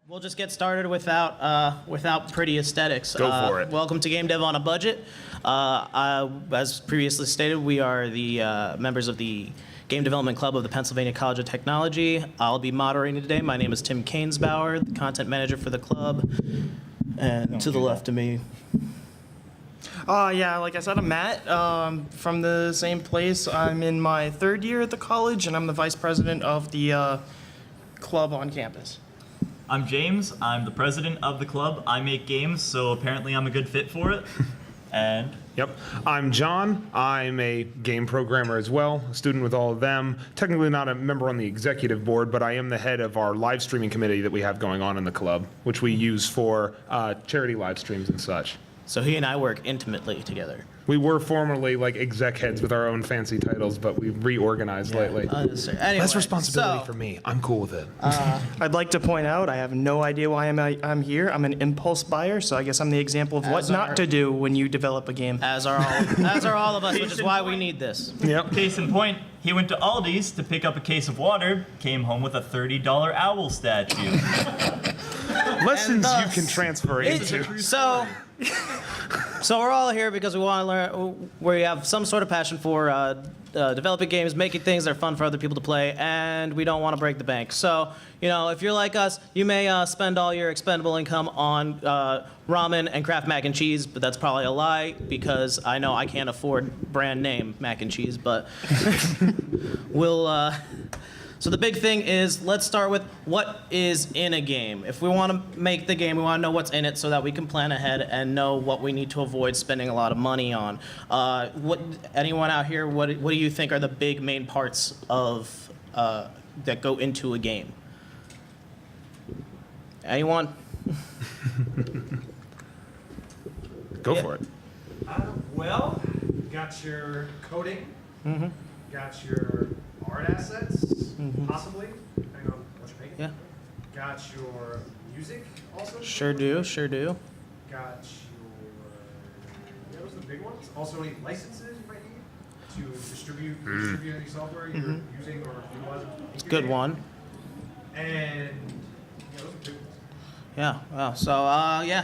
We'll just get started without pretty aesthetics. Go for it. Welcome to Game Dev on a Budget. As previously stated, we are the members of the Game Development Club of the Pennsylvania College of Technology. I'll be moderating today. My name is Tim Kainsbauer, the content manager for the club. And to the left of me. Yeah, like I said, I'm Matt from the same place. I'm in my third year at the college, and I'm the vice president of the club on campus. I'm James. I'm the president of the club. I make games, so apparently I'm a good fit for it. And Yep. I'm John. I'm a game programmer as well, a student with all of them. Technically not a member on the executive board, but I am the head of our live streaming committee that we have going on in the club, which we use for charity live streams and such. So he and I work intimately together. We were formerly like exec heads with our own fancy titles, but we've reorganized lately. Anyway, Less responsibility for me. I'm cool with it. I'd like to point out I have no idea why I'm here. I'm an impulse buyer, so I guess I'm the example of what not to do when you develop a game. As are all of us, which is why we need this. Yep. case in point, he went to Aldi's to pick up a case of water, came home with a $30 owl statue. Lessons thus, you can transfer into. So we're all here because we want to learn. We have some sort of passion for developing games, making things that are fun for other people to play, and we don't want to break the bank. So, if you're like us, you may spend all your expendable income on ramen and Kraft mac and cheese, but that's probably a lie because I know I can't afford brand name mac and cheese. But we'll. So the big thing is, let's start with what is in a game. If we want to make the game, we want to know what's in it so that we can plan ahead and know what we need to avoid spending a lot of money on. Anyone out here, what do you think are the big main parts of that go into a game? Anyone? Go for it. Well, you got your coding, got your art assets, possibly, depending on what you're making. Yeah. Got your music also. Sure do. Got your, those are the big ones. Also any licenses you might need to distribute any software you're using or utilizing. Good one. And those are big ones. Yeah. Wow. So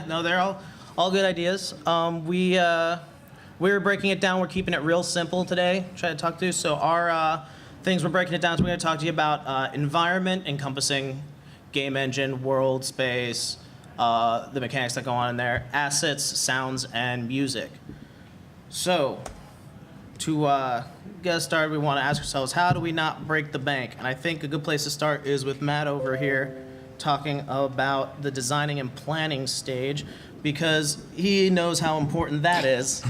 no, they're all good ideas. We're breaking it down. We're keeping it real simple today. Try to talk through. So our things we're breaking it down. So we're going to talk to you about environment, encompassing game engine, world, space, the mechanics that go on in there, assets, sounds, and music. So to get us started, we want to ask ourselves, how do we not break the bank? And I think a good place to start is with Matt over here talking about the designing and planning stage, because he knows how important that is.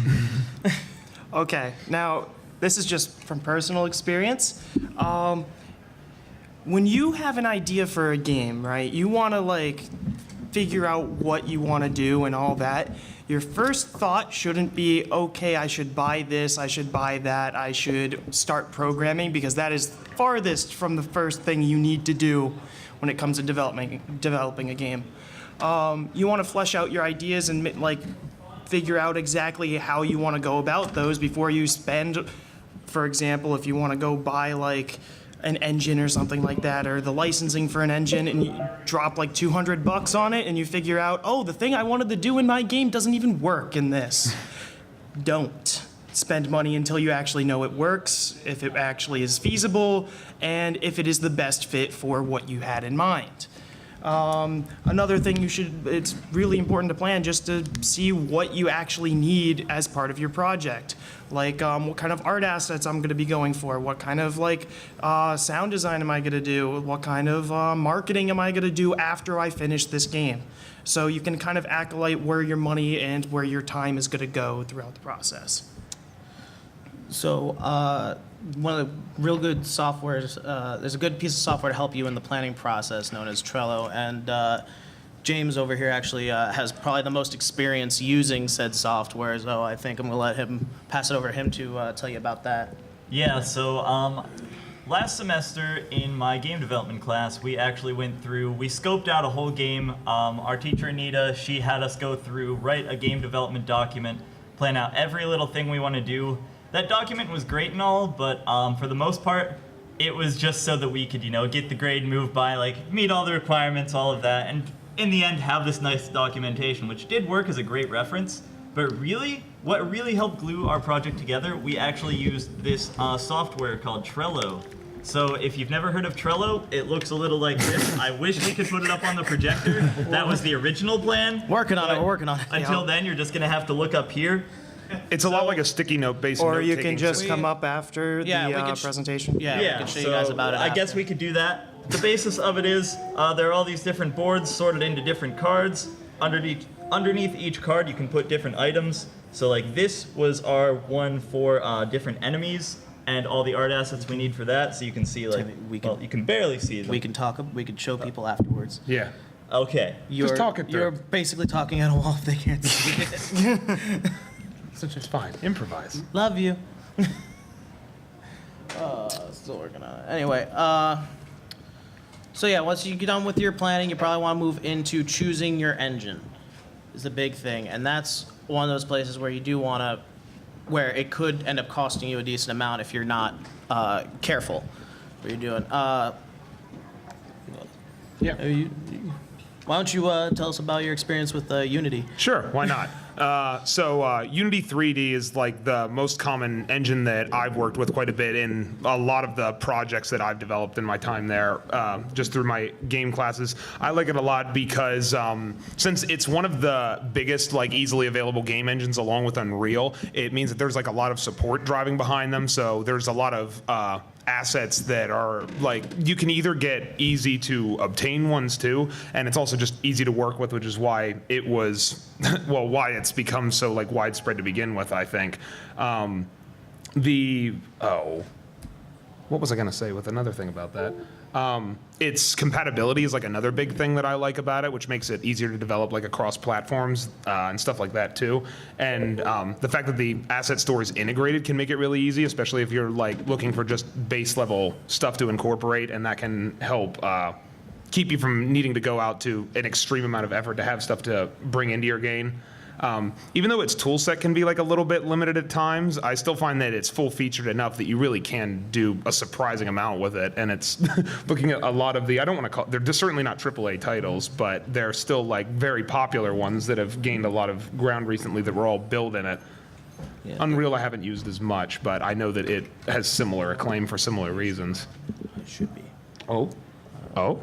Okay, now this is just from personal experience. When you have an idea for a game, right, you want to figure out what you want to do and all that. Your first thought shouldn't be, okay, I should buy this, I should buy that, I should start programming, because that is farthest from the first thing you need to do when it comes to developing a game. You want to flesh out your ideas and figure out exactly how you want to go about those before you spend. For example, if you want to go buy an engine or something like that, or the licensing for an engine, and you drop $200 on it, and you figure out, oh, the thing I wanted to do in my game doesn't even work in this. Don't spend money until you actually know it works, if it actually is feasible, and if it is the best fit for what you had in mind. Another thing it's really important to plan just to see what you actually need as part of your project. What kind of art assets I'm going to be going for, what kind of sound design am I going to do, what kind of marketing am I going to do after I finish this game. So you can kind of acolyte where your money and where your time is going to go throughout the process. So one of the real good softwares, there's a good piece of software to help you in the planning process known as Trello, and James over here actually has probably the most experience using said software, so I think I'm going to pass it over to him to tell you about that. yeah, so last semester in my game development class, we actually we scoped out a whole game. Our teacher, Anita, she had us go through, write a game development document, plan out every little thing we want to do. That document was great and all, but for the most part, it was just so that we could, get the grade, move by, meet all the requirements, all of that. And in the end, have this nice documentation, which did work as a great reference. But really, what really helped glue our project together, we actually used this software called Trello. So if you've never heard of Trello, it looks a little like this. I wish we could put it up on the projector. That was the original plan. Working on it, we're working on it. Until then, you're just gonna have to look up here. It's a lot like a sticky note based. Or you can just system. come up after Yeah, we the can presentation. Yeah, we can show you guys about it. I guess after. we could do that. The basis of it is there are all these different boards sorted into different cards. Underneath each card, you can put different items. So like this was our one for different enemies and all the art assets we need for that. So you can see like, well, you can barely see them. We can talk. We can show people afterwards. Yeah. Okay. You're, talk it through. You're basically talking at a wall if they can't see it. It's fine. Improvise. Love you. Still working on it. Anyway, so yeah, once you get done with your planning, you probably want to move into choosing your engine. Is the big thing, and that's one of those places where you do want to, where it could end up costing you a decent amount if you're not careful. What you're doing. Yeah. Why don't you tell us about your experience with Unity? Sure, why not? Unity 3D is like the most common engine that I've worked with quite a bit in a lot of the projects that I've developed in my time there, just through my game classes. I like it a lot because since it's one of the biggest, like easily available game engines along with Unreal, it means that there's like a lot of support driving behind them. So there's a lot of assets that are like, you can either get easy to obtain ones too, and it's also just easy to work with, which is why it was, well, why it's become so like widespread to begin with, I think. What was I gonna say with another thing about that? Its compatibility is like another big thing that I like about it, which makes it easier to develop like across platforms and stuff like that too. And the fact that the asset store is integrated can make it really easy, especially if you're like looking for just base level stuff to incorporate, and that can help keep you from needing to go out to an extreme amount of effort to have stuff to bring into your game. Even though its tool set can be like a little bit limited at times, I still find that it's full featured enough that you really can do a surprising amount with it. And it's looking at a lot of the, I don't want to call, they're just certainly not AAA titles, but they're still like very popular ones that have gained a lot of ground recently that were all built in it. Yeah. Unreal I haven't used as much, but I know that it has similar acclaim for similar reasons. It should be. Oh? Oh?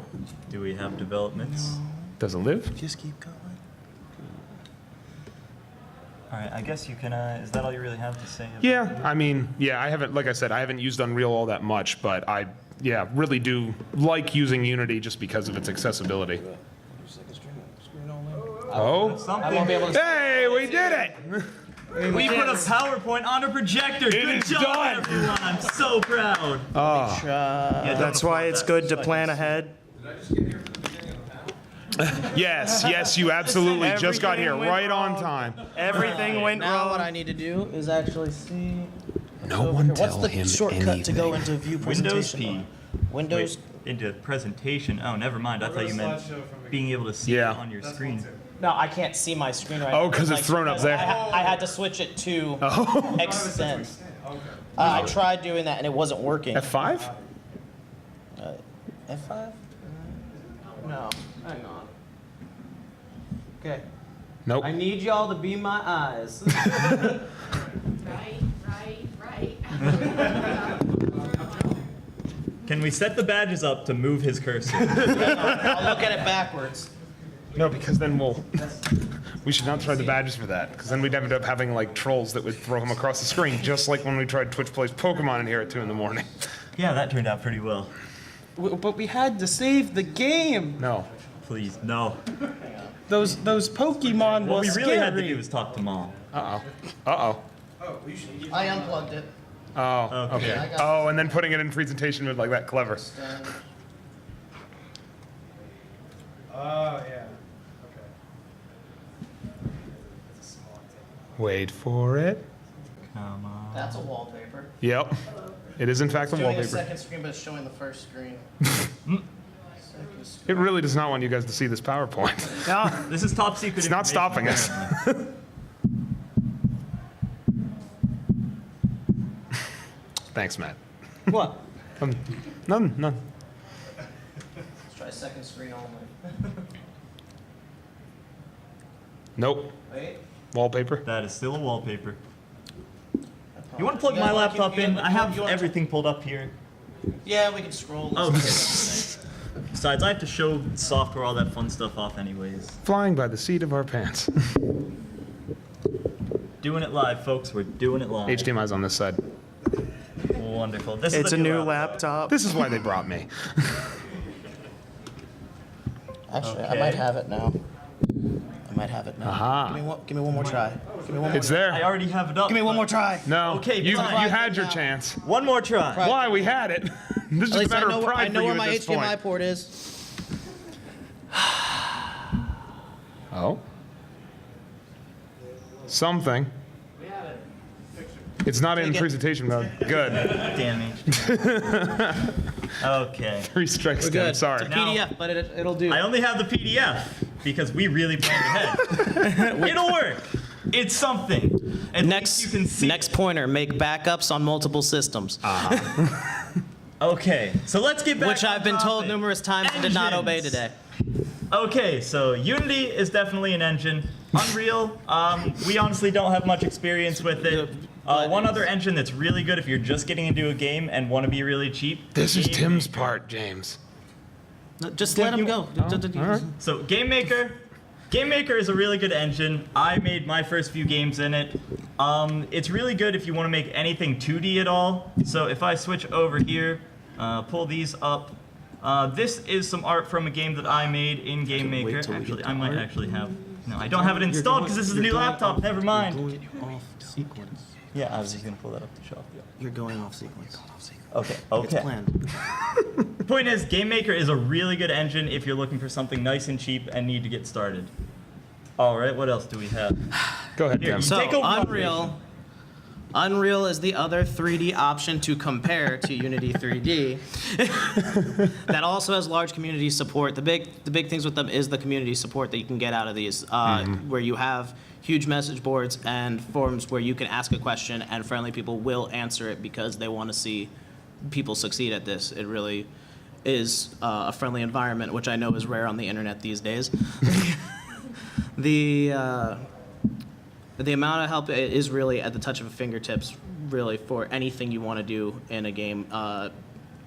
Do we have developments? Does it live? Just keep going. All right, I guess you can, is that all you really have to say? Yeah, I mean, yeah, I haven't, like I said, I haven't used Unreal all that much, but I, yeah, really do like using Unity just because of its accessibility. Oh? I won't be able to. Hey, we did it! We put a PowerPoint on a projector. Good is job, done. everyone. I'm so proud. Yeah, That's why it's good to plan ahead. Yes, yes, you absolutely just got here Everything right went on wrong. time. Everything went Now what I wrong. need to do is actually see. No over one here. tell What's the him shortcut to go into view Windows presentation? P. Windows. Wait, into presentation. Oh, never mind. I thought you meant being able to see Yeah. it on your screen. No, I can't see my screen right now. Oh, 'cause it's thrown up there. I had to switch it to extend. Okay. I tried doing that and it wasn't working. F5? F5? No, hang on. Okay. Nope. I need y'all to be my eyes. Right. Can we set the badges up to move his cursor? I'll look at it backwards. No, because then we should not try the badges for that, because then we'd end up having like trolls that would throw him across the screen, just like when we tried Twitch Plays Pokemon in here at 2 in the morning. Yeah, that turned out pretty well. But we had to save the game. No. Please, no. Those Pokemon What we was really had to scary. do was talk to Mom. Uh-oh. Uh-oh. I unplugged it. Oh, okay. I got Oh, and then putting it in presentation mode like that, clever. Oh, yeah. Okay. Wait for it. Come on. That's a wallpaper. Yep. It is in fact a It's doing a wallpaper. second screen, but it's showing the first screen. It really does not want you guys to see this PowerPoint. Yeah. This is top secret. It's not stopping us. Thanks, Matt. What? None. Let's try second screen only. Nope. Wait. Wallpaper. That is still a wallpaper. You want to plug my laptop in? I have everything pulled up here. Yeah, we can scroll. Okay. Besides, I have to show software all that fun stuff off anyways. Flying by the seat of our pants. Doing it live, folks. We're doing it live. HDMI's on this side. Wonderful. This It's is a the new laptop. This is why they brought me. Actually, I Okay. might have it now. I might have it now. Aha. Give me one more try. Give me one more. It's there. I already have it up. Give me one more try. No. Okay, you fine. had your Now. chance. One more try. Why? We had it. This is At a least matter of I pride know for you where at my this HDMI point. port is. Oh. Something. It's not in Take it. presentation mode. Good. Damn it. Okay. 3 strikes We're down. good. Sorry. It's a PDF, but it'll do. I only have the PDF because we really planned ahead. It'll work. It's something. At least you can see. Next pointer, make backups on multiple systems. Okay, so let's get back. Which on I've been told topic. numerous times and did not obey Engines. today. Okay, so Unity is definitely an engine. Unreal, we honestly don't have much experience with it. One other engine that's really good if you're just getting into a game and want to be really cheap. This is Game Tim's Maker. part, James. No, just let him go. All right. So Game Maker is a really good engine. I made my first few games in it. It's really good if you want to make anything 2D at all. So if I switch over here, pull these up. This is some art from a game that I made in Game Maker. Actually, I might actually have. No, I don't have it installed because this is a new laptop. Never mind. You're going off sequence. Yeah, I was just gonna pull that up to show off. You're going off sequence. Okay. It's Okay. planned. The point is, Game Maker is a really good engine if you're looking for something nice and cheap and need to get started. All right. What else do we have? Go ahead, Here, Tim. So Take over Unreal is the other 3D option to compare to Unity 3D. That also has large community support. The big things with them is the community support that you can get out of these, where you have huge message boards and forums where you can ask a question and friendly people will answer it because they want to see people succeed at this. It really is a friendly environment, which I know is rare on the internet these days. The amount of help is really at the touch of a fingertips, really, for anything you want to do in a game.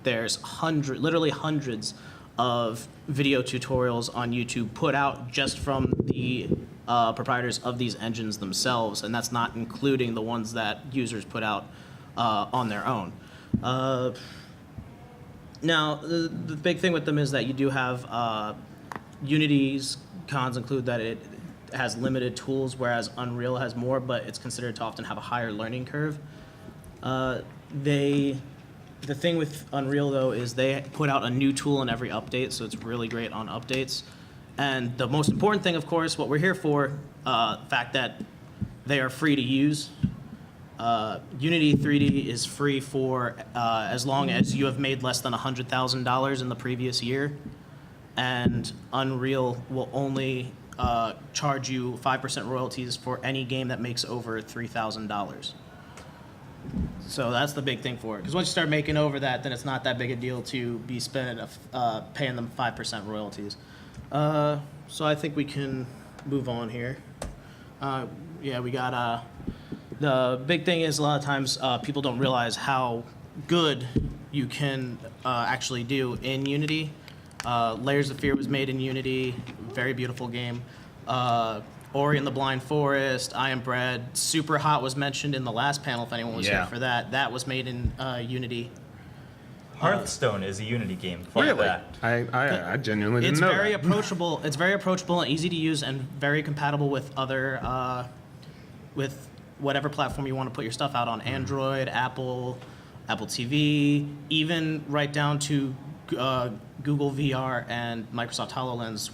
There's literally hundreds of video tutorials on YouTube put out just from the proprietors of these engines themselves, and that's not including the ones that users put out on their own. Now, the big thing with them is that you do have Unity's cons include that it has limited tools, whereas Unreal has more, but it's considered to often have a higher learning curve. The thing with Unreal, though, is they put out a new tool in every update, so it's really great on updates. And the most important thing, of course, what we're here for, the fact that they are free to use. Unity 3D is free for as long as you have made less than $100,000 in the previous year. And Unreal will only charge you 5% royalties for any game that makes over $3,000. So that's the big thing for it. Because once you start making over that, then it's not that big a deal to be paying them 5% royalties. So I think we can move on here. Yeah, we got the big thing is a lot of times people don't realize how good you can actually do in Unity. Layers of Fear was made in Unity, very beautiful game. Ori and the Blind Forest, I Am Bread, Super Hot was mentioned in the last panel if anyone was Yeah. here for that. That was made in Unity. Hearthstone is a Unity game. Fun Really? fact. I genuinely didn't It's know very that. approachable. It's very approachable and easy to use, and very compatible with other, with whatever platform you want to put your stuff out on. Android, Apple TV, even right down to Google VR and Microsoft HoloLens.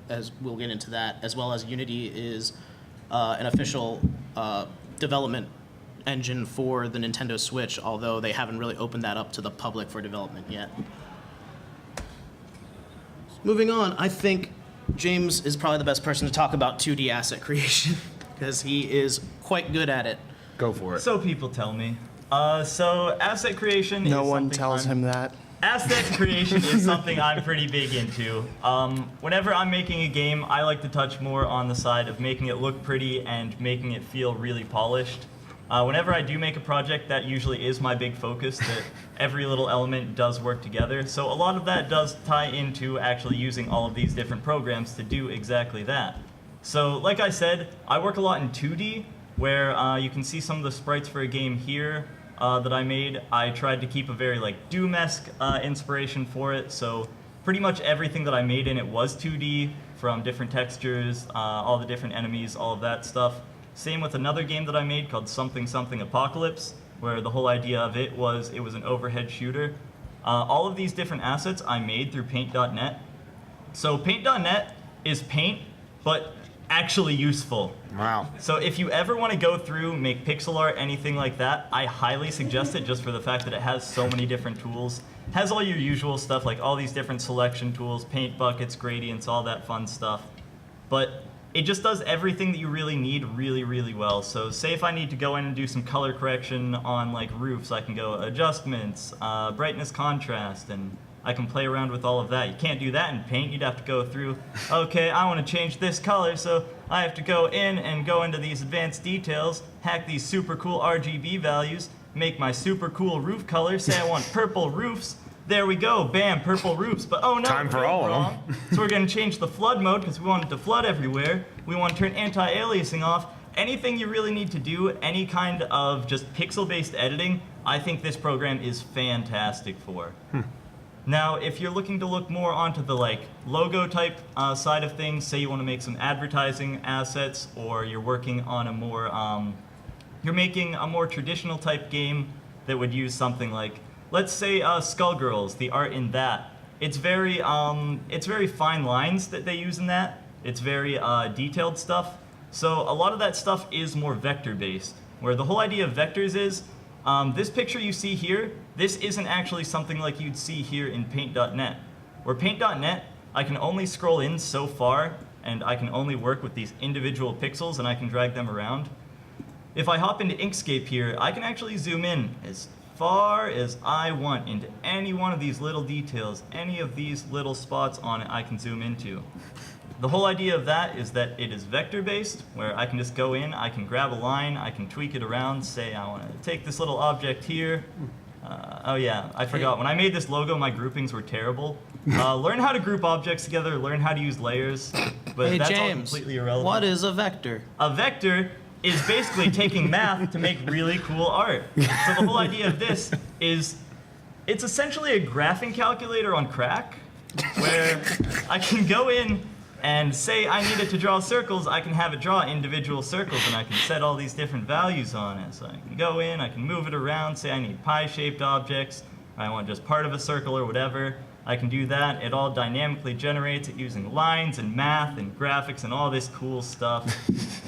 As we'll get into that, as well as Unity is an official development engine for the Nintendo Switch, although they haven't really opened that up to the public for development yet. Moving on, I think James is probably the best person to talk about 2D asset creation because he is quite good at it. Go for it. So people tell me. So asset creation. No is one something tells I'm him that. Asset creation is something I'm pretty big into. Whenever I'm making a game, I like to touch more on the side of making it look pretty and making it feel really polished. Whenever I do make a project, that usually is my big focus, that every little element does work together. So a lot of that does tie into actually using all of these different programs to do exactly that. So like I said, I work a lot in 2D, where you can see some of the sprites for a game here that I made. I tried to keep a very like Doom-esque inspiration for it, so pretty much everything that I made in it was 2D, from different textures, all the different enemies, all of that stuff. Same with another game that I made called Something Something Apocalypse, where the whole idea of it was an overhead shooter. All of these different assets I made through Paint.net. So Paint.net is Paint, but actually useful. Wow. So if you ever want to go through, make pixel art, anything like that, I highly suggest it, just for the fact that it has so many different tools. It has all your usual stuff, like all these different selection tools, paint buckets, gradients, all that fun stuff. But it just does everything that you really need really, really well. So say if I need to go in and do some color correction on like roofs, I can go adjustments, brightness, contrast, and I can play around with all of that. You can't do that in Paint. You'd have to go through, okay, I want to change this color, so I have to go in and go into these advanced details, hack these super cool RGB values, make my super cool roof color, say I want purple roofs. There we go, bam, purple roofs. But oh no, Time for we're all of wrong. So we're going to change the flood mode because we want it to flood everywhere. We want to turn anti-aliasing off. Anything you really need to do, any kind of just pixel-based editing, I think this program is fantastic for. Now, if you're looking to look more onto the like logo type side of things, say you want to make some advertising assets, or you're working on a more, you're making a more traditional type game that would use something like, let's say Skullgirls, the art in that. It's very fine lines that they use in that. It's very detailed stuff. So a lot of that stuff is more vector-based, where the whole idea of vectors is, this picture you see here, this isn't actually something like you'd see here in Paint.net. Where Paint.net, I can only scroll in so far, and I can only work with these individual pixels, and I can drag them around. If I hop into Inkscape here, I can actually zoom in as far as I want into any one of these little details, any of these little spots on it I can zoom into. The whole idea of that is that it is vector-based, where I can just go in, I can grab a line, I can tweak it around, say I want to take this little object here. Oh yeah, I forgot, when I made this logo, my groupings were terrible. Learn how to group objects together, learn how to use layers, but Hey that's all James, completely irrelevant. what is a vector? A vector is basically taking math to make really cool art. So the whole idea of this is, it's essentially a graphing calculator on crack, where I can go in and say I needed to draw circles, I can have it draw individual circles, and I can set all these different values on it. So I can go in, I can move it around, say I need pie-shaped objects, or I want just part of a circle or whatever. I can do that. It all dynamically generates it using lines and math and graphics and all this cool stuff.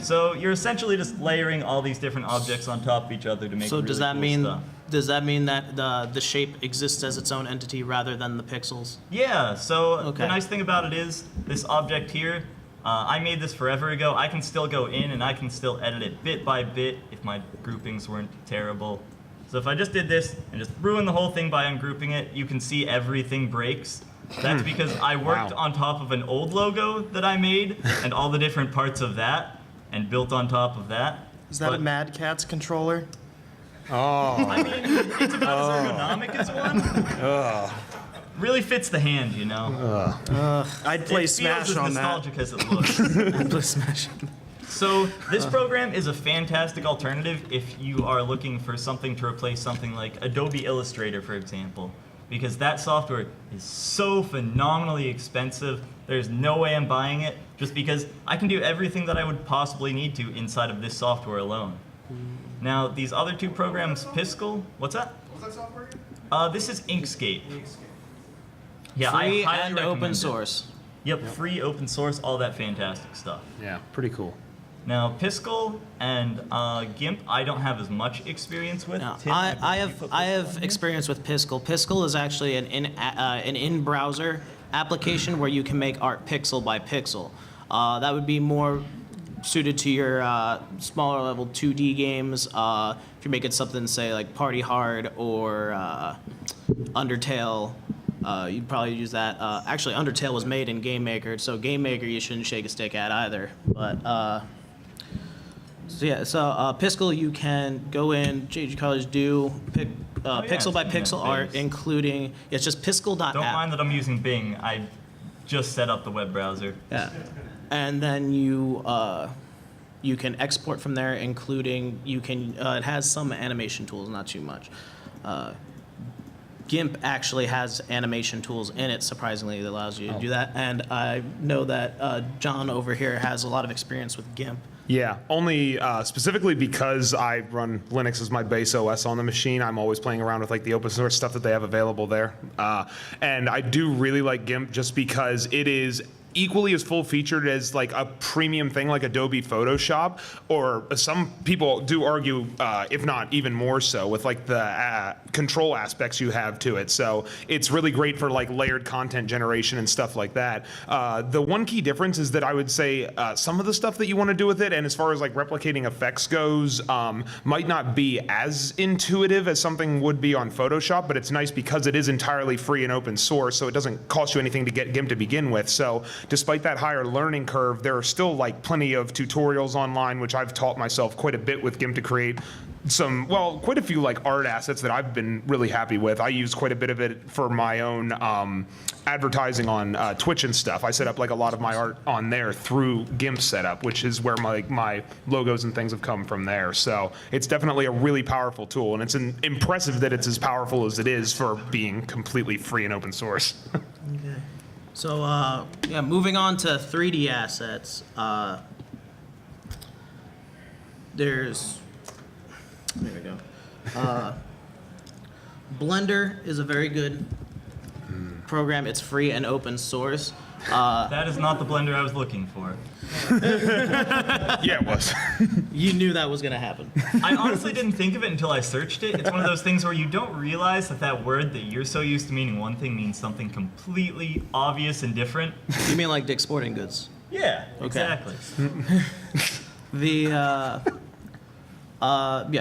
So you're essentially just layering all these different objects on top of each other to make So really does that cool mean stuff. that the shape exists as its own entity rather than the pixels? Yeah, so Okay. the nice thing about it is, this object here, I made this forever ago. I can still go in and I can still edit it bit by bit if my groupings weren't terrible. So if I just did this and just ruined the whole thing by ungrouping it, you can see everything breaks. That's because I worked Wow. on top of an old logo that I made and all the different parts of that and built on top of that. Is that a But- Mad Catz controller? Oh. I mean, it's about as ergonomic as one. Really fits the hand, you know. I'd play It Smash feels as on that. nostalgic as it looks. I'd play Smash. So this program is a fantastic alternative if you are looking for something to replace something like Adobe Illustrator, for example, because that software is so phenomenally expensive. There's no way I'm buying it, just because I can do everything that I would possibly need to inside of this software alone. Now, these other two programs, Piskel, what's that? What's that software again? This is Inkscape. Inkscape. Yeah, Free I highly and recommend open it. source. Yep, free, open source, all that fantastic stuff. Yeah, pretty cool. Now, Piskel and GIMP, I don't have as much experience with. No, Tim, I believe you put Piskel have in here? experience with Piskel. Piskel is actually an in-browser application where you can make art pixel by pixel. That would be more suited to your smaller level 2D games. If you're making something, say like Party Hard or Undertale. You'd probably use that. Actually, Undertale was made in Game Maker, so Game Maker you shouldn't shake a stick at either. But Piskel, you can go in. JG College do pick pixel by pixel art, including it's just piskel.app. Don't mind that I'm using Bing. I just set up the web browser. Yeah, and then you can export from there, including you can. It has some animation tools, not too much. GIMP actually has animation tools in it, surprisingly, that allows you to do that. And I know that John over here has a lot of experience with GIMP. Yeah, only specifically because I run Linux as my base OS on the machine. I'm always playing around with like the open source stuff that they have available there. And I do really like GIMP just because it is equally as full featured as like a premium thing like Adobe Photoshop, or some people do argue, if not even more so, with like the control aspects you have to it. So it's really great for like layered content generation and stuff like that. The one key difference is that I would say some of the stuff that you want to do with it, and as far as like replicating effects goes, might not be as intuitive as something would be on Photoshop, but it's nice because it is entirely free and open source, so it doesn't cost you anything to get GIMP to begin with. So despite that higher learning curve, there are still like plenty of tutorials online, which I've taught myself quite a bit with GIMP to create quite a few like art assets that I've been really happy with. I use quite a bit of it for my own advertising on Twitch and stuff. I set up like a lot of my art on there through GIMP setup, which is where my logos and things have come from there. So it's definitely a really powerful tool, and it's impressive that it's as powerful as it is for being completely free and open source. Okay. So moving on to 3D assets. There we go. Blender is a very good program. It's free and open source. That is not the Blender I was looking for. Yeah, it was. You knew that was going to happen. I honestly didn't think of it until I searched it. It's one of those things where you don't realize that word that you're so used to meaning one thing means something completely obvious and different. You mean like Dick's Sporting Goods? Yeah, Okay. exactly.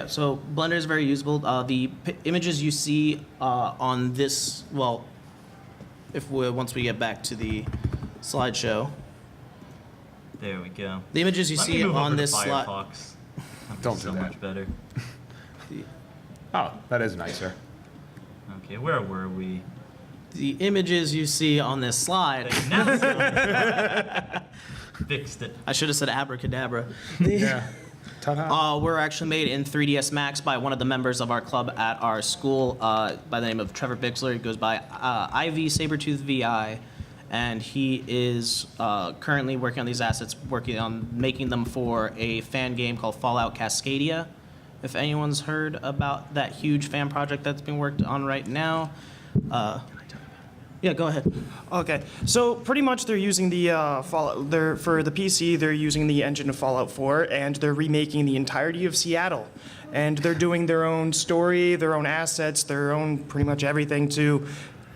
So Blender is very usable. The images you see on this, once we get back to the slideshow, There we go. the images you Let me see move on over to this slide. Firefox. That'd be Don't so do that. much better. Oh, that is nicer. Okay, where were we? The images you see on this slide. Now fixed it. I should have said abracadabra. Yeah. Ta-da. Were actually made in 3ds Max by one of the members of our club at our school by the name of Trevor Bixler. He goes by IV Sabretooth VI, and he is currently working on these assets, working on making them for a fan game called Fallout Cascadia. If anyone's heard about that huge fan project that's being worked on right now. Yeah, go ahead. Okay, so pretty much they're using the Fallout. For the PC, they're using the engine of Fallout 4, and they're remaking the entirety of Seattle, and they're doing their own story, their own assets, their own pretty much everything to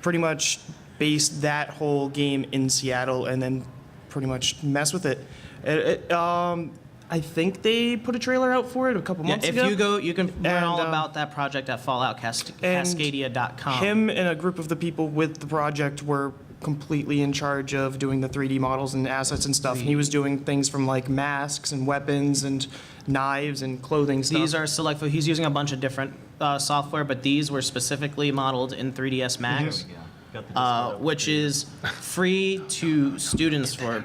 pretty much base that whole game in Seattle, and then pretty much mess with it. I think they put a trailer out for it a couple months ago. If you go, you can learn all And, about that project at falloutcascadia.com. Him and a group of the people with the project were completely in charge of doing the 3D models and assets and stuff. And he was doing things from like masks and weapons and knives and clothing stuff. These are select. He's using a bunch of different software, but these were specifically modeled in 3ds Max. There we go. Got the Discord. Which is free to students for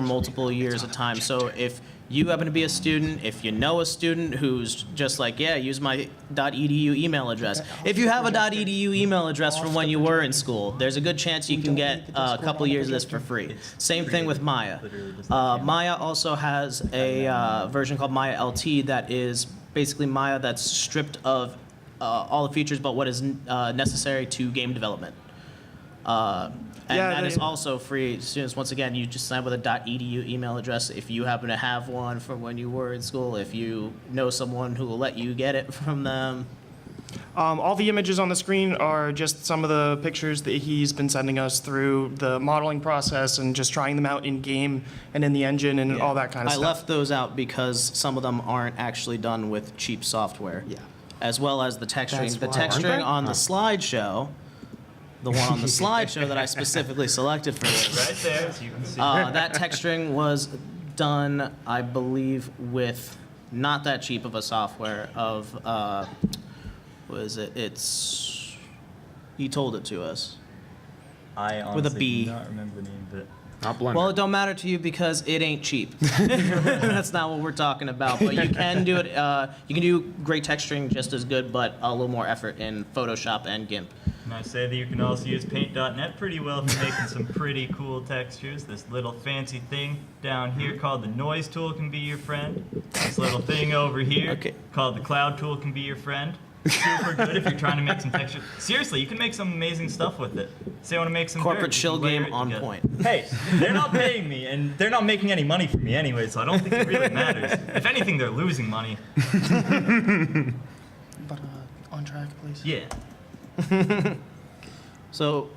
multiple years at time. So if you happen to be a student, if you know a student who's just like, yeah, use my .edu email address. If you have a .edu email address from when you were in school, there's a good chance you can get a couple years of this for free. Same thing with Maya. Maya also has a version called Maya LT that is basically Maya that's stripped of all the features but what is necessary to game development. And that is also free to students. Once again, you just sign with a .edu email address if you happen to have one from when you were in school, if you know someone who will let you get it from them. All the images on the screen are just some of the pictures that he's been sending us through the modeling process and just trying them out in game and in the engine and all that kind of I stuff. left those out because some of them aren't actually done with cheap software. Yeah. as well as the texturing. That's The why. texturing on the slideshow, the one on the slideshow that I specifically selected for this. Right there, as you can see. That texturing was done, I believe, with not that cheap of a software of, what is it? It's, he told it to us. I honestly with a B. do not remember the name of it. Not Blender. Well, it don't matter to you because it ain't cheap. That's not what we're talking about. But you can do it. You can do great texturing just as good, but a little more effort in Photoshop and GIMP. And I say that you can also use Paint.net pretty well for making some pretty cool textures. This little fancy thing down here called the Noise tool can be your friend. This little thing over here called the Cloud tool can be your friend. Super good if you're trying to make some texture. Seriously, you can make some amazing stuff with it. Say I want to make some Corporate dirt, you chill can layer game it on together. point. Hey, they're not paying me, and they're not making any money from me anyway, so I don't think it really matters. If anything, they're losing money. But on track, please. Yeah. So,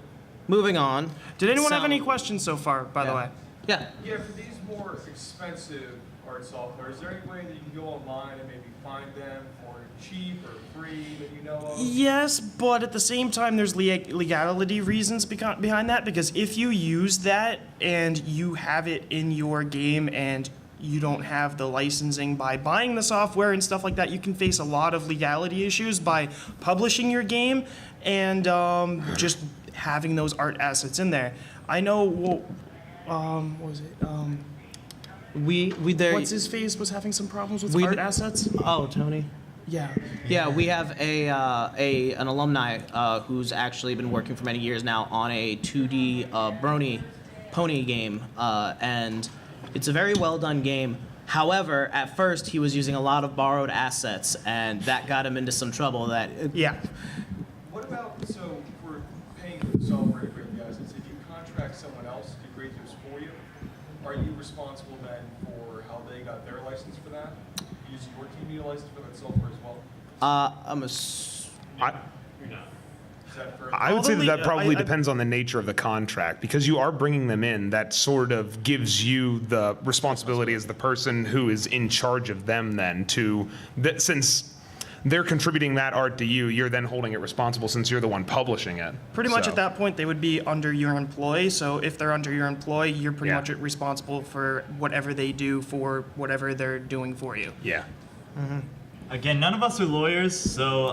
moving on. Did anyone have Sound- any questions so far, by the Yeah. way? Yeah. Yeah, for these more expensive art software, is there any way that you can go online and maybe find them for cheap or free that you know of? Yes, but at the same time, there's legality reasons behind that, because if you use that and you have it in your game and you don't have the licensing by buying the software and stuff like that, you can face a lot of legality issues by publishing your game and just having those art assets in there. I know, what was it? We there. What's his face was having some problems with We- art assets? Oh, Tony. Yeah. Yeah, we have an alumni who's actually been working for many years now on a 2D Brony pony game, and it's a very well done game. However, at first he was using a lot of borrowed assets, and that got him into some trouble. Yeah. What about, so for paying for the software to create the assets, if you contract someone else to create those for you, are you responsible then for how they got their license for that? Use your team need a license for that software as well? Is that for? I would say that Although probably I- depends on the nature of the contract, because you are bringing them in. That sort of gives you the responsibility as the person who is in charge of them then to, that since they're contributing that art to you, you're then holding it responsible since you're the one publishing it. Pretty much So, at that point, they would be under your employee. So if they're under your employee, you're pretty Yeah. much responsible for whatever they do for whatever they're doing for you. Yeah. Again, none of us are lawyers, so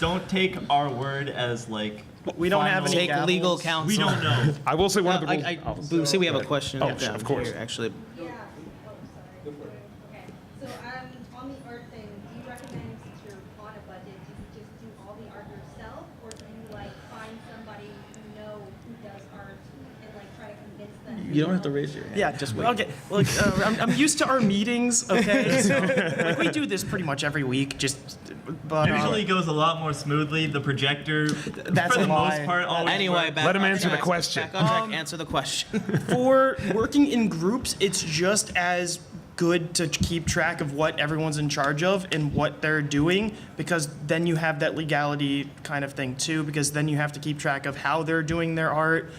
don't take our word as like. We don't have final- any Take legal gavels. counsel. We don't know. I will say one of the I rules. Boo, see, we have a question. Oh, down of course. here, actually. Yeah. Oh, sorry. Okay. So on the art thing, do you recommend, since you're on a budget, do you just do all the art yourself, or do you like find somebody you know who does art and like try to convince them? You don't have to raise your hand. Yeah, just wait. Okay, look, I'm used to our meetings, okay? So, like, we do this pretty much every week, but It usually goes a lot more smoothly. The projector, That's for a the lie. most part, always Anyway, works. back Let him on answer the track. question. Back on track. Answer the question. for working in groups, it's just as good to keep track of what everyone's in charge of and what they're doing, because then you have that legality kind of thing too, because then you have to keep track of how they're doing their art,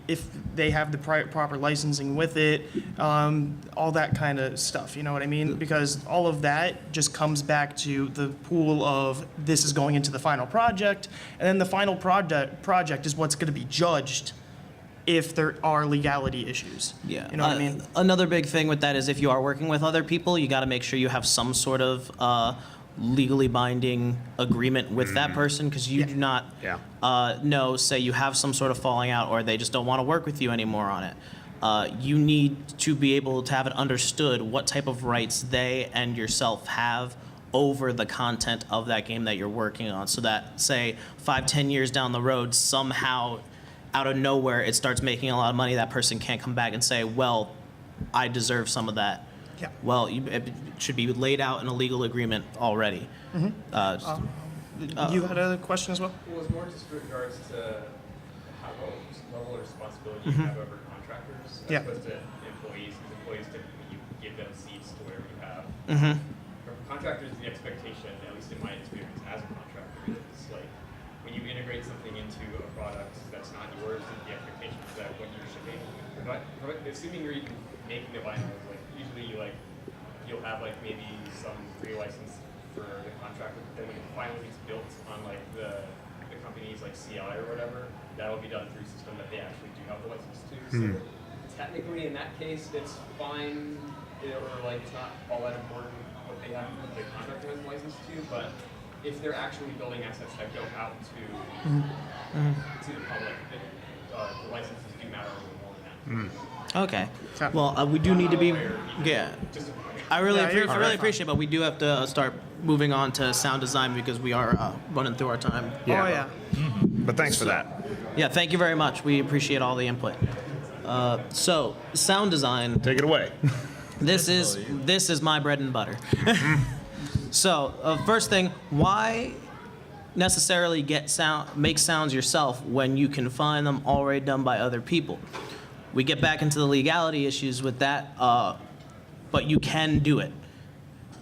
if they have the proper licensing with it, all that kind of stuff, you know what I mean? Because all of that just comes back to the pool of this is going into the final project, and then the final project is what's going to be judged if there are legality issues. Yeah. You know what I mean? Another big thing with that is if you are working with other people, you got to make sure you have some sort of legally binding agreement with that person, because you do not Yeah. know, say you have some sort of falling out or they just don't want to work with you anymore on it. You need to be able to have it understood what type of rights they and yourself have over the content of that game that you're working on, so that, say, 5-10 years down the road, somehow out of nowhere it starts making a lot of money, that person can't come back and say, well, I deserve some of that. Yeah. Well, it should be laid out in a legal agreement already. You had a question as well? Well, it's more just with regards to how level of responsibility you have over contractors as Yeah. opposed to employees, because employees typically you give them seats to wherever you have. For contractors, the expectation, at least in my experience as a contractor, is like when you integrate something into a product that's not yours, the expectation is that when you're shipping, assuming you're even making the vinyl, like usually you'll have like maybe some pre-licensed for the contractor, but then when it finally gets built on like the company's like CI or whatever, that'll be done through a system that they actually do have the license to. So technically, in that case, it's fine, or like it's not all that important what they have the contractor has a license to, but if they're actually building assets that go out to the public, the licenses do matter a little more than that. Okay. Well, we do need to be. Yeah. Just I really, Yeah, you're I really fine. appreciate it, but we do have to start moving on to sound design because we are running through our time. Yeah. Oh yeah. But thanks for that. Yeah, thank you very much. We appreciate all the input. So, sound design. Take it away. This is my bread and butter. So, first thing, why necessarily make sounds yourself when you can find them already done by other people? We get back into the legality issues with that, but you can do it.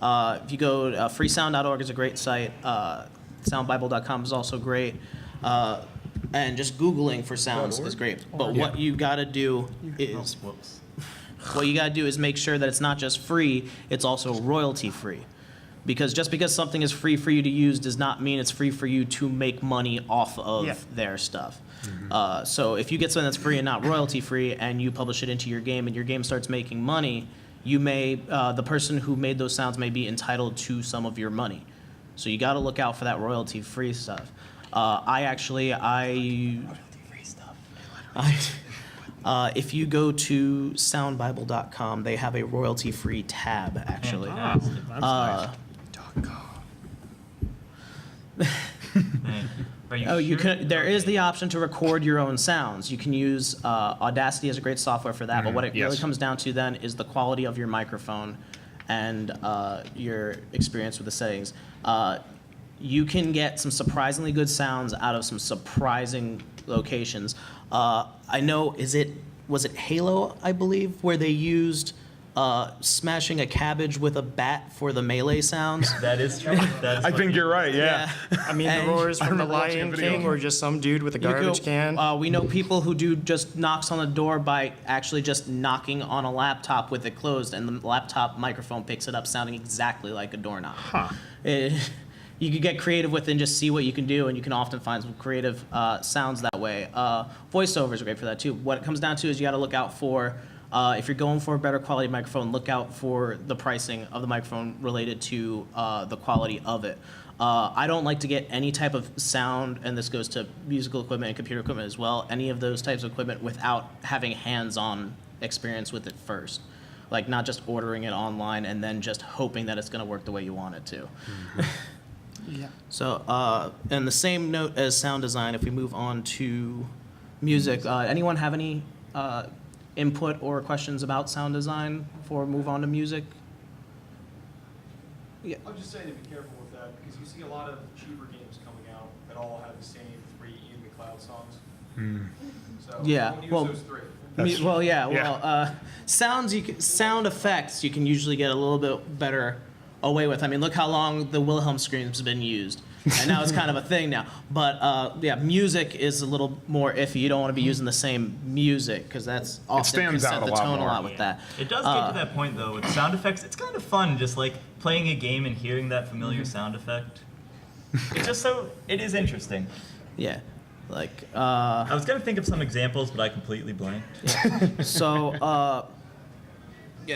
If you go to freesound.org is a great site. Soundbible.com is also great. And just Googling for sounds is great. But what you got to do is make sure that it's not just free, it's also royalty free. Because just because something is free for you to use does not mean it's free for you to make money off of their stuff. So if you get something that's free and not royalty free and you publish it into your game and your game starts making money, you may, the person who made those sounds may be entitled to some of your money. So you got to look out for that royalty free stuff. If you go to soundbible.com, they have a royalty-free tab, actually. That's nice. Are you Oh, you sure? can. There is the option to record your own sounds. You can use Audacity as a great software for that. But what it really Yes. comes down to then is the quality of your microphone and your experience with the settings. You can get some surprisingly good sounds out of some surprising locations. I know. Was it Halo? I believe where they used smashing a cabbage with a bat for the melee sounds. That is true. That is I think you're right, yeah. I mean, And the roars from the remember watching a Lion video. King were just some dude with a You garbage go- can. We know people who do just knocks on the door by actually just knocking on a laptop with it closed, and the laptop microphone picks it up, sounding exactly like a doorknob. You can get creative with it and just see what you can do, and you can often find some creative sounds that way. Voiceovers are great for that too. What it comes down to is you got to look out for. If you're going for a better quality microphone, look out for the pricing of the microphone related to the quality of it. I don't like to get any type of sound, and this goes to musical equipment and computer equipment as well, any of those types of equipment without having hands-on experience with it first. Like not just ordering it online and then just hoping that it's going to work the way you want it to. Yeah. So, and the same note as sound design, if we move on to music, anyone have any input or questions about sound design before we move on to music? Yeah. I'm just saying to be careful with that because you see a lot of cheaper games coming out that all have the same 3 in the cloud songs. So Yeah, don't use well- those 3. Sound effects you can usually get a little bit better away with. I mean, look how long the Wilhelm scream's been used, and now it's kind of a thing now. But music is a little more iffy. You don't want to be using the same music because that's often can stands set out a the lot tone a more. lot with that. It does get to that point though with sound effects. It's kind of fun, just like playing a game and hearing that familiar sound effect. It's just it is interesting. Yeah, like I was gonna think of some examples, but I completely blanked. so.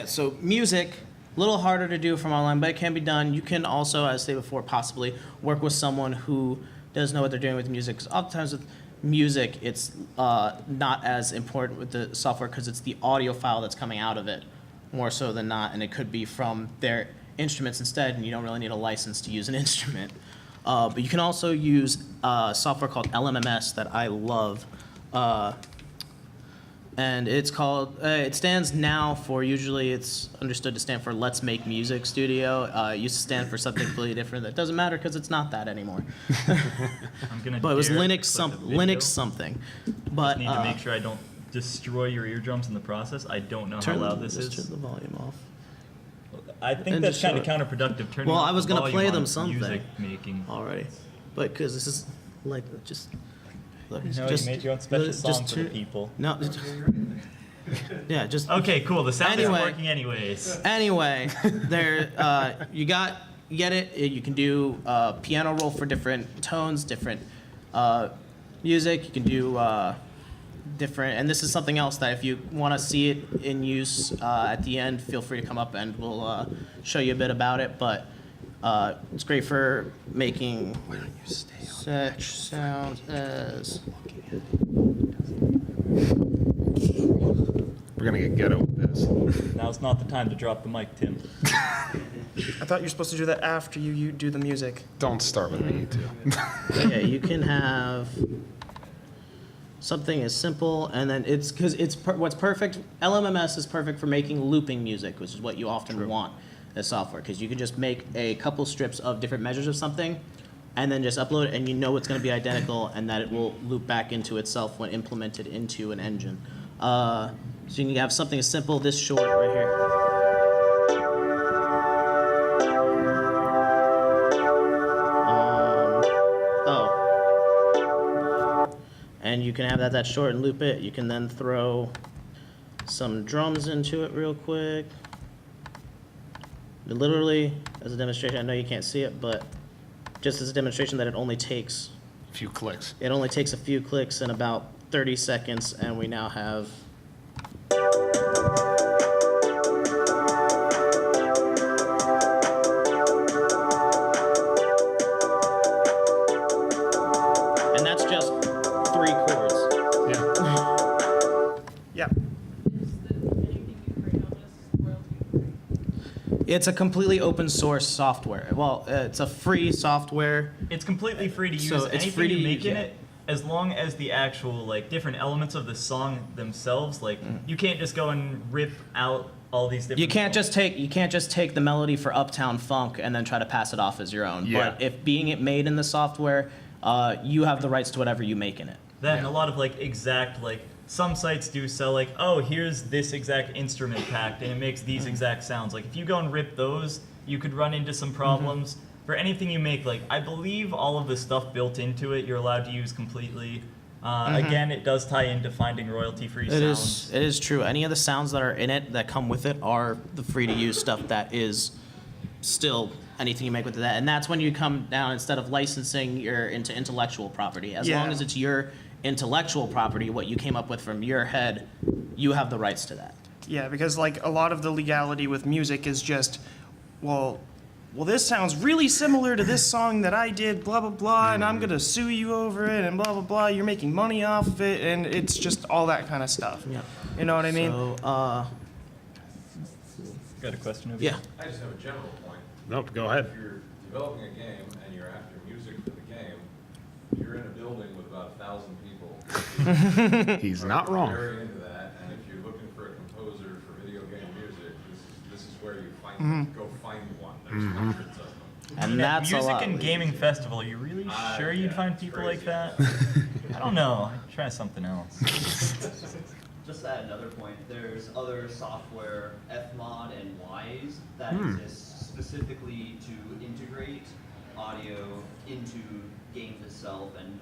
So music. A little harder to do from online, but it can be done. You can also, as I said before, possibly work with someone who does know what they're doing with music. Because oftentimes with music, it's not as important with the software because it's the audio file that's coming out of it more so than not, and it could be from their instruments instead, and you don't really need a license to use an instrument. But you can also use software called LMMS that I love. And it's called, it stands now for, usually it's understood to stand for Let's Make Music Studio. It used to stand for something completely different. That doesn't matter because it's not that anymore. I'm gonna. But it was dare Linux click a video. Linux something. But Need to make sure I don't destroy your eardrums in the process. I don't know how loud this just is. turn the volume off. I think and that's just kind of show counterproductive. Turning Well, up I was the gonna volume play on them something. Music making. Already. But because this is like, just, look, No, just, you made your own special just song for the turn- people. No, yeah, just. Okay, cool. The sound Anyway. isn't working anyways. Anyway, there you got get it. You can do piano roll for different tones, different music. You can do different, and this is something else that if you want to see it in use at the end, feel free to come up and we'll show you a bit about it. But it's great for making such sounds as. We're gonna get ghetto with this. Now's not the time to drop the mic, Tim. I thought you're supposed to do that after you do the music. Don't start with me, too. Yeah, you can have something as simple, and then it's because what's perfect. LMMS is perfect for making looping music, which is what you often want as software, because you can just make a couple strips of different measures of something, and then just upload it, and you know it's going to be identical, and that it will loop back into itself when implemented into an engine. So you can have something as simple, this short right here. And you can have that short and loop it. You can then throw some drums into it real quick. Literally, as a demonstration, I know you can't see it, but just as a demonstration that it only takes A few clicks. a few clicks and about 30 seconds, and we now have. And that's just 3 chords. Yeah. Yeah. It's a completely open source software. Well, it's a free software. It's completely free to use. So it's Anything free to you make use, in yeah. it, as long as the actual like different elements of the song themselves, like you can't just go and rip out all these different. You can't just take the melody for Uptown Funk and then try to pass it off as your own. Yeah. But if being it made in the software, you have the rights to whatever you make in it. Then a lot of like exact like some sites do sell like, oh, here's this exact instrument packed and it makes these exact sounds. Like if you go and rip those, you could run into some problems. For anything you make, like I believe all of the stuff built into it, you're allowed to use completely. Again, it does tie into finding royalty-free sounds. It is true. Any of the sounds that are in it that come with it are the free to use stuff that is still anything you make with that. And that's when you come down, instead of licensing, you're into intellectual property. As long as it's your intellectual property, what you came up with from your head, you have the rights to that. Yeah, because like a lot of the legality with music is just, well, this sounds really similar to this song that I did, blah, blah, blah, and I'm going to sue you over it, and blah, blah, blah. You're making money off of it, and it's just all that kind of stuff. Yeah. You know what I mean? So, Got a question over yeah. here? I just have a general point. Nope, go ahead. If you're developing a game and you're after music for the game, you're in a building with about 1,000 people. He's not wrong. Very into that, and if you're looking for a composer for video game music, this is where you find go find one. There's hundreds of them. And that's a Music lot. and gaming festival. You really sure you'd yeah, find it's people crazy. like that? I don't know. I'd try something else. Just to add another point, there's other software, Fmod and Wise, that exists specifically to integrate audio into games itself, and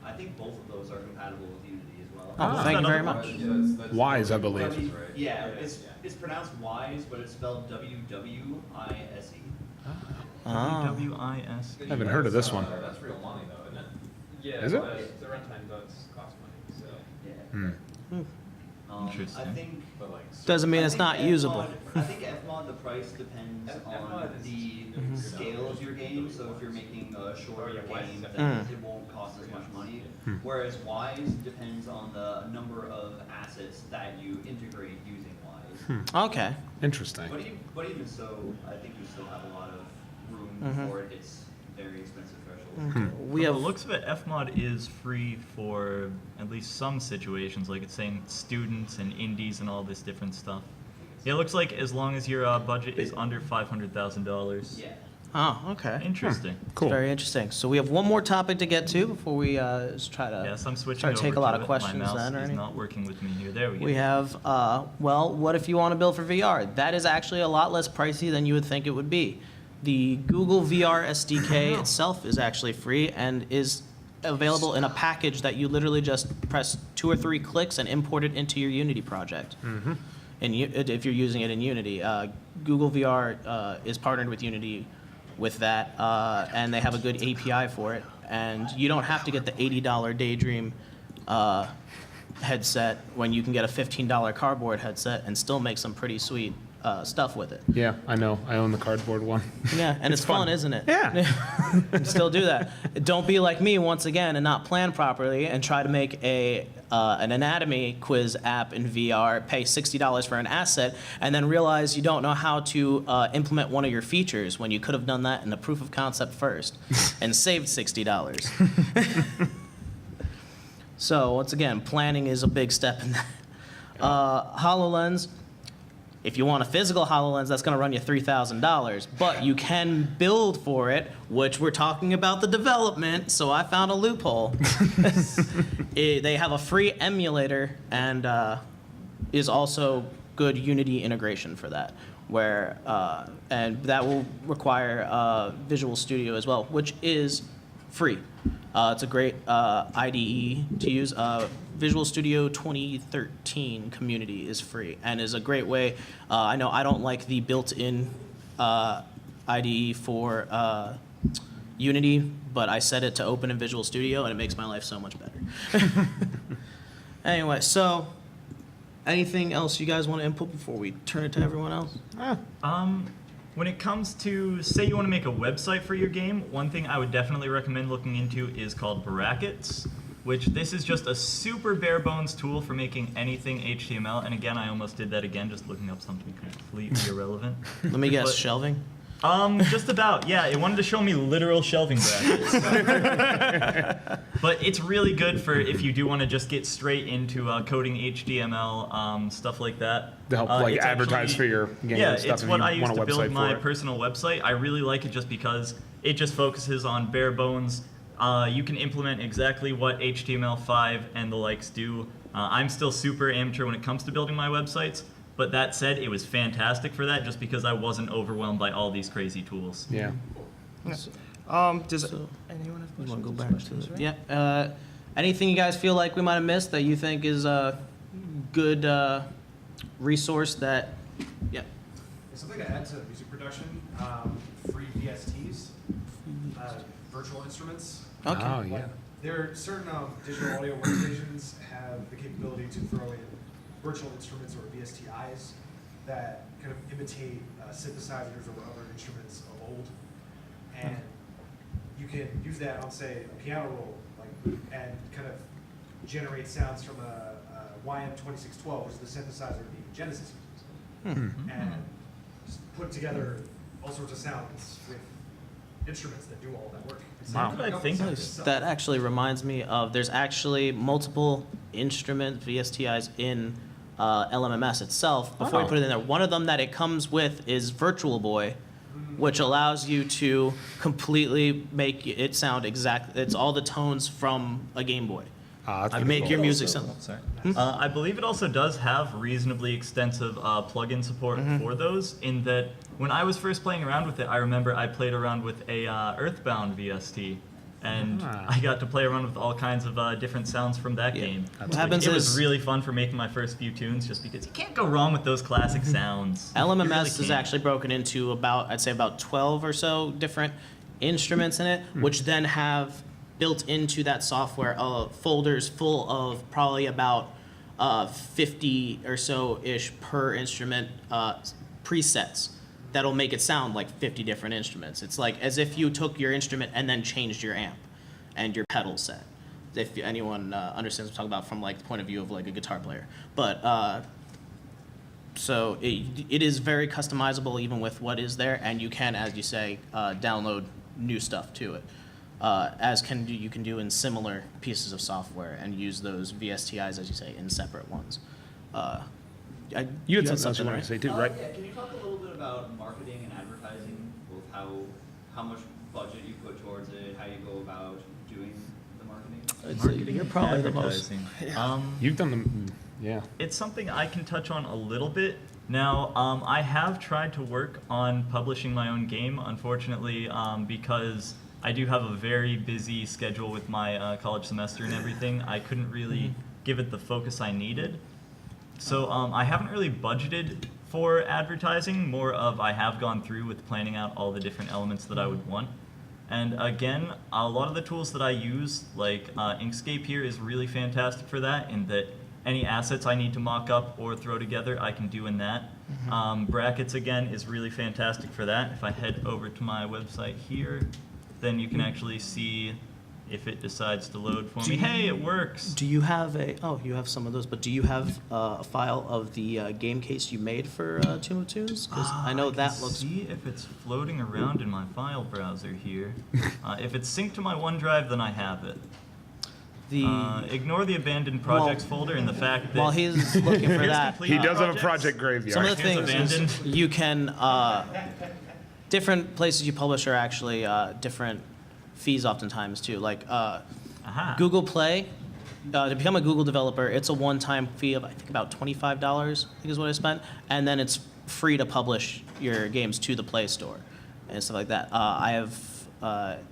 I think both of those are compatible with Unity as well. Oh, thank you very much. Yeah, that's Wise, I believe. Wise, right? Yeah, it's pronounced Wise, but it's spelled W-W-I-S-E. W-W-I-S. I haven't heard of this one. That's real money though, isn't it? Yeah, Is it? The runtime does cost money, so. Yeah. I Interesting. think But like, Doesn't mean I it's think not Fmod- usable. I think Fmod, the price depends on Fmod is- the scale of your game. So if you're making a shorter yeah, Wise game, is then it won't cost as much money. Whereas Wise depends on the number of assets that you integrate using Wise. Okay. Interesting. But even so, I think you still have a lot of room before it hits very expensive thresholds. We From have the looks of it, Fmod is free for at least some situations, like it's saying students and indies and all this different stuff. Yeah, it looks like as long as your budget is under $500,000. Yeah. Oh, okay. Interesting. Cool. Very interesting. So we have one more topic to get to before we just try to Yes, I'm switching start over to take a to lot it. of questions My mouse then, or is anything. not working with me here. There we go. We have, well, what if you want to build for VR? That is actually a lot less pricey than you would think it would be. The Google VR SDK itself is actually free and is available in a package that you literally just press 2 or 3 clicks and import it into your Unity project. And if you're using it in Unity, Google VR is partnered with Unity with that, and they have a good API for it. And you don't have to get the $80 Daydream headset when you can get a $15 cardboard headset and still make some pretty sweet stuff with it. Yeah, I know. I own the cardboard one. Yeah, and it's fun, isn't it? Yeah. You still do that. Don't be like me once again and not plan properly and try to make an anatomy quiz app in VR, pay $60 for an asset, and then realize you don't know how to implement one of your features when you could have done that in the proof of concept first and saved $60. So once again, planning is a big step in that. HoloLens. If you want a physical HoloLens, that's going to run you $3,000, but you can build for it, which we're talking about the development, so I found a loophole. They have a free emulator and is also good Unity integration for that, where and that will require Visual Studio as well, which is free. It's a great IDE to use. Visual Studio 2013 community is free and is a great way. I know I don't like the built-in IDE for Unity, but I set it to open in Visual Studio and it makes my life so much better. Anyway, so anything else you guys want to input before we turn it to everyone else? When it comes to, say you want to make a website for your game, one thing I would definitely recommend looking into is called Brackets, which this is just a super bare bones tool for making anything HTML. And again, I almost did that again, just looking up something completely irrelevant. Let me guess, But- shelving? Just about, yeah. It wanted to show me literal shelving brackets. But it's really good for if you do want to just get straight into coding HTML, stuff like that. To help It's advertise actually- for your game Yeah, and stuff it's if what you I used want a to build website my for it. personal website. I really like it just because it just focuses on bare bones. You can implement exactly what HTML5 and the likes do. I'm still super amateur when it comes to building my websites. But that said, it was fantastic for that just because I wasn't overwhelmed by all these crazy tools. Yeah. Does So- anyone have You questions? want to go There's back questions, to right? Yeah. Anything you guys feel like we might have missed that you think is a good resource that, yeah. Something to add to music production, free VSTs, virtual instruments. Okay. Oh, yeah. There are certain digital audio workstations have the capability to throw in virtual instruments or VSTIs that kind of imitate synthesizers or other instruments of old. And you can use that on, say, a piano roll, and kind of generate sounds from a YM2612, which is the synthesizer the Genesis uses. And just put together all sorts of sounds with instruments that do all that work. Wow. I think That actually reminds me of, there's actually multiple instrument VSTIs in LMMS itself before you put it in there. One of them that it comes with is Virtual Boy, which allows you to completely make it sound exact. It's all the tones from a Game Boy. That's I pretty make cool. your music sound. I believe it also does have reasonably extensive plugin support for those, in that when I was first playing around with it, I remember I played around with a Earthbound VST, and I got to play around with all kinds of different sounds from that game. What happens It was is really fun for making my first few tunes, just because you can't go wrong with those classic sounds. You LMMS really is can't. actually broken into I'd say about 12 or so different instruments in it, which then have built into that software folders full of probably about 50 or so-ish per instrument presets that'll make it sound like 50 different instruments. It's like as if you took your instrument and then changed your amp and your pedal set. If anyone understands what I'm talking about from like the point of view of like a guitar player. But so it is very customizable even with what is there, and you can, as you say, download new stuff to it. You can do in similar pieces of software and use those VSTIs, as you say, in separate ones. You had something else you wanted right? to say too, right? Yeah, can you talk a little bit about marketing and advertising, both how much budget you put towards it, how you go about doing the marketing? Marketing You're and probably the most. advertising. You've done them, yeah. It's something I can touch on a little bit. Now, I have tried to work on publishing my own game, unfortunately, because I do have a very busy schedule with my college semester and everything. I couldn't really give it the focus I needed. So I haven't really budgeted for advertising, more of I have gone through with planning out all the different elements that I would want. And again, a lot of the tools that I use, like Inkscape here is really fantastic for that, in that any assets I need to mock up or throw together, I can do in that. Brackets, again, is really fantastic for that. If I head over to my website here, then you can actually see if it decides to load for me. Hey, it works! Do you have you have some of those, but do you have a file of the game case you made for Tomb of Tunes? Because I know that looks... See if it's floating around in my file browser here. If it's synced to my OneDrive, then I have it. Ignore the abandoned projects folder and the fact that... While he's looking for that... He does have a project graveyard. Some of the It's things abandoned. is you can... different places you publish are actually different fees oftentimes too. Like Google Play, to become a Google developer, it's a one-time fee of I think about $25, I think is what I spent. And then it's free to publish your games to the Play Store and stuff like that. I have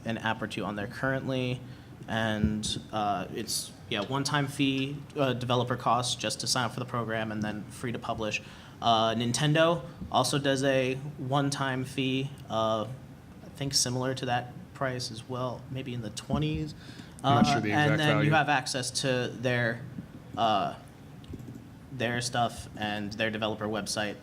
an app or two on there currently. And it's one-time fee, developer costs just to sign up for the program, and then free to publish. Nintendo also does a one-time fee, I think similar to that price as well, maybe in the 20s. I'm not sure the exact and then value. you have access to their stuff and their developer website,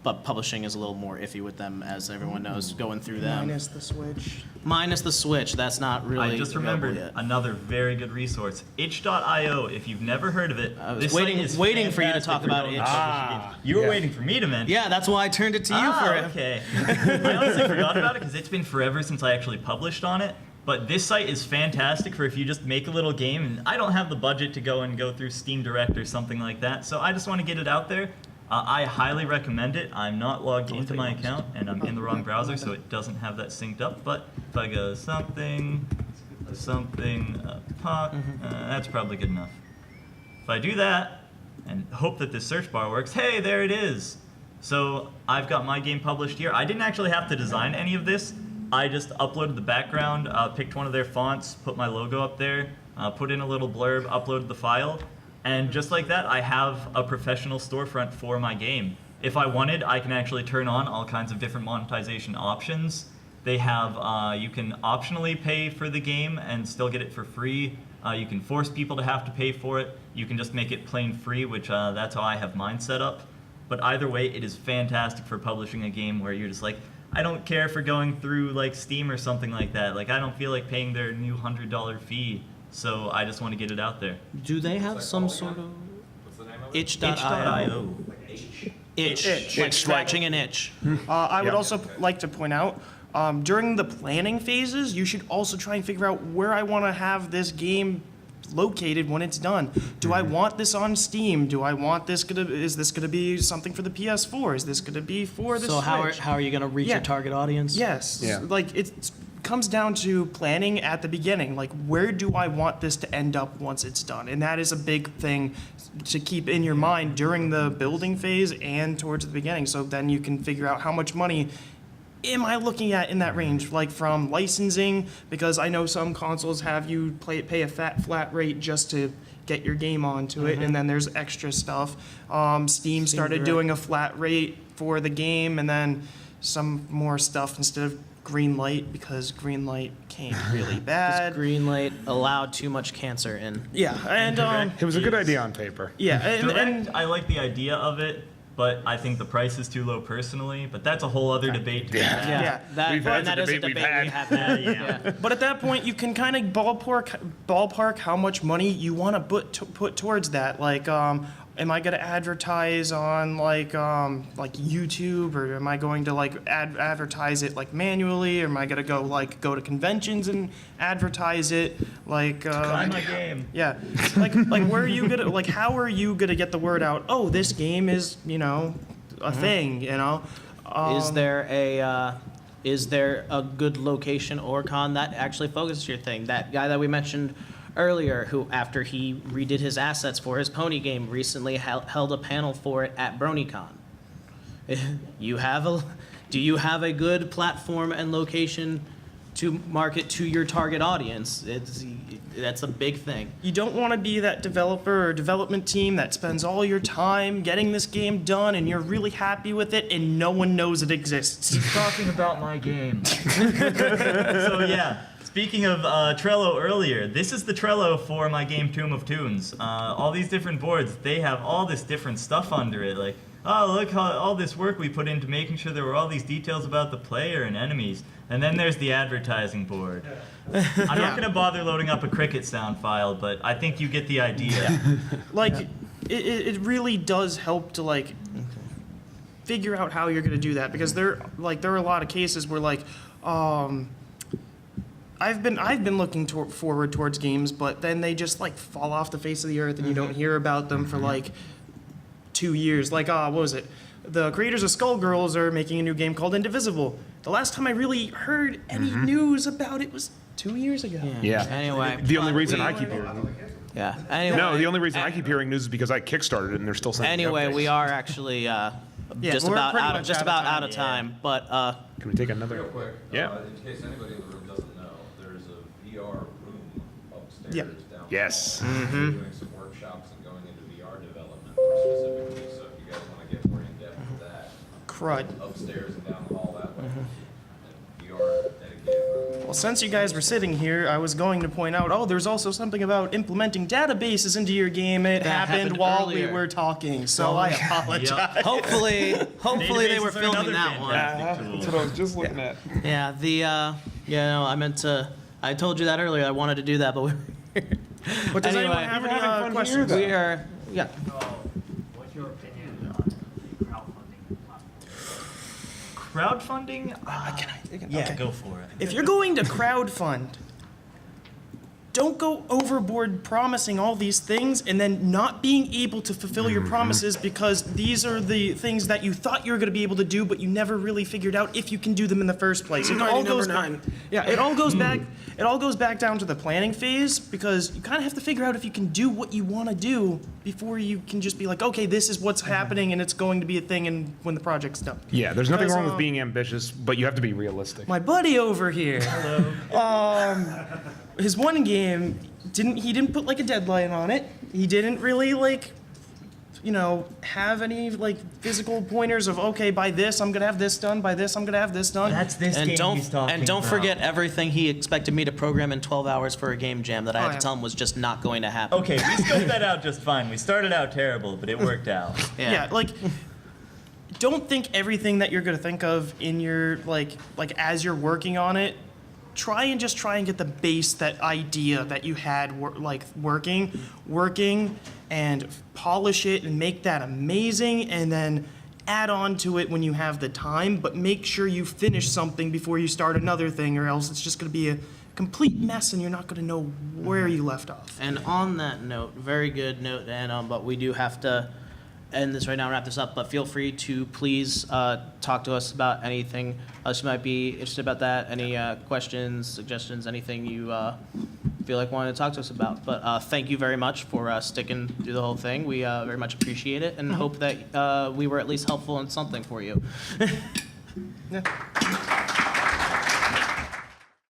but publishing is a little more iffy with them, as everyone knows, going through them. Minus the Switch. Minus the Switch, that's not really I just available remembered yet. another very good resource, itch.io. If you've never heard of it, I was this site waiting is for you to fantastic talk for about going itch. to publish games. You were waiting for me to mention. Yeah, that's why I turned it to you for it. Okay. I honestly forgot about it because it's been forever since I actually published on it. But this site is fantastic for if you just make a little game, and I don't have the budget to go through Steam Direct or something like that, so I just want to get it out there. I highly recommend it. I'm not logged into my account, and I'm in the wrong browser, so it doesn't have that synced up. But if I go something, that's probably good enough. If I do that, and hope that this search bar works, hey, there it is. So I've got my game published here. I didn't actually have to design any of this. I just uploaded the background, picked one of their fonts, put my logo up there, put in a little blurb, uploaded the file. And just like that, I have a professional storefront for my game. If I wanted, I can actually turn on all kinds of different monetization options. They have, you can optionally pay for the game and still get it for free. You can force people to have to pay for it. You can just make it plain free, which that's how I have mine set up. But either way, it is fantastic for publishing a game where you're just like, I don't care for going through like Steam or something like that. Like I don't feel like paying their new $100 fee. So I just want to get it out there. Do they have some sort of What's the name of it? itch.io? Itch. Like scratching an itch. I would also like to point out, during the planning phases, you should also try and figure out where I want to have this game located when it's done. Do I want this on Steam? Do I want this is this gonna be something for the PS4? Is this gonna be for the So Switch? how are you going to reach Yeah. your target audience? Yes. Yeah. Like it comes down to planning at the beginning. Like where do I want this to end up once it's done? And that is a big thing to keep in your mind during the building phase and towards the beginning. So then you can figure out how much money am I looking at in that range? Like from licensing, because I know some consoles have you pay a flat rate just to get your game onto it, and then there's extra stuff. Steam started Direct. doing a flat rate for the game, and then some more stuff instead of green light, because green light came really bad. Green light allowed too much cancer in. Yeah, and It was a good idea on paper. yeah, and Direct, I like the idea of it, but I think the price is too low personally. But that's a whole other debate to be had. Yeah. That, We've had and that the is a debate we've debate we had. have had. Yeah. But at that point, you can kind of ballpark how much money you want to put towards that. Like, am I going to advertise on like YouTube, or am I going to like advertise it like manually, or am I going to go to conventions and advertise it? Like, Buy my game. yeah, like where are you gonna like how are you gonna get the word out? Oh, this game is a thing. Is there a good location or con that actually focuses your thing? That guy that we mentioned earlier, who after he redid his assets for his pony game, recently held a panel for it at BronyCon. Do you have a good platform and location to market to your target audience. That's a big thing. You don't want to be that developer or development team that spends all your time getting this game done and you're really happy with it and no one knows it exists. He's talking about my game. So yeah, speaking of Trello earlier, this is the Trello for my game Tomb of Tunes. All these different boards, they have all this different stuff under it. Like, oh, look how all this work we put into making sure there were all these details about the player and enemies. And then there's the advertising board. I'm not going to bother loading up a cricket sound file, but I think you get the idea. Like, it really does help to, like, figure out how you're going to do that, because there are a lot of cases where, like, I've been looking forward towards games, but then they just, like, fall off the face of the earth and you don't hear about them for, like, 2 years. Like, what was it? The creators of Skullgirls are making a new game called Indivisible. The last time I really heard any news about it was 2 years ago. Yeah. Anyway. The only reason I keep hearing Yeah. Anyway. No, the only reason I keep hearing news is because I kickstarted it and they're still sending me Anyway, updates. we are actually just we're about pretty out of much just out of about time. out of time. But Can we take another? Real quick, Yeah. in case anybody in the room doesn't know, there's a VR room upstairs Yep. down. Yes. We're doing some workshops and going into VR development specifically, so if you guys want to get more in depth with that, Crud. upstairs and down the hall that way. And VR dedicated room. Well, since you guys were sitting here, I was going to point out, there's also something about implementing databases into your game. It That happened happened while earlier. we were talking, so I apologize. hopefully they were Databases are filming another that one. fantastic tool. I was just looking at. Yeah. I meant to. I told you that earlier. I wanted to do that, but we. But does anyone Anyway. have We're having any fun questions? here, We are. Yeah. What's your opinion on the crowdfunding platform? Crowdfunding? Yeah, go for it. If you're going to crowdfund, don't go overboard promising all these things and then not being able to fulfill your promises, because these are the things that you thought you were going to be able to do, but you never really figured out if you can do them in the first place. It all goes back. Yeah, it all goes back. It all goes back down to the planning phase, because you kind of have to figure out if you can do what you want to do before you can just be like, okay, this is what's happening and it's going to be a thing, and when the project's done. Yeah, there's nothing Because, wrong with being ambitious, but you have to be realistic. My buddy over here. His one game he didn't put like a deadline on it. He didn't really have any like physical pointers of, okay, by this I'm gonna have this done, by this I'm gonna have this done. That's this And game he's talking don't about. forget everything he expected me to program in 12 hours for a game jam that I had Oh, to yeah. tell him was just not going to happen. Okay, we scoped that out just fine. We started out terrible, but it worked out. Yeah, like don't think everything that you're gonna think of in your like as you're working on it. Try and get the base, that idea that you had working, and polish it and make that amazing, and then add on to it when you have the time. But make sure you finish something before you start another thing, or else it's just going to be a complete mess and you're not going to know where you left off. And on that note, very good note, and but we do have to end this right now, wrap this up. But feel free to please talk to us about anything else you might be interested about that. Any questions, suggestions, anything you feel like wanting to talk to us about. But thank you very much for sticking through the whole thing. We very much appreciate it, and hope that we were at least helpful in something for you. Yeah.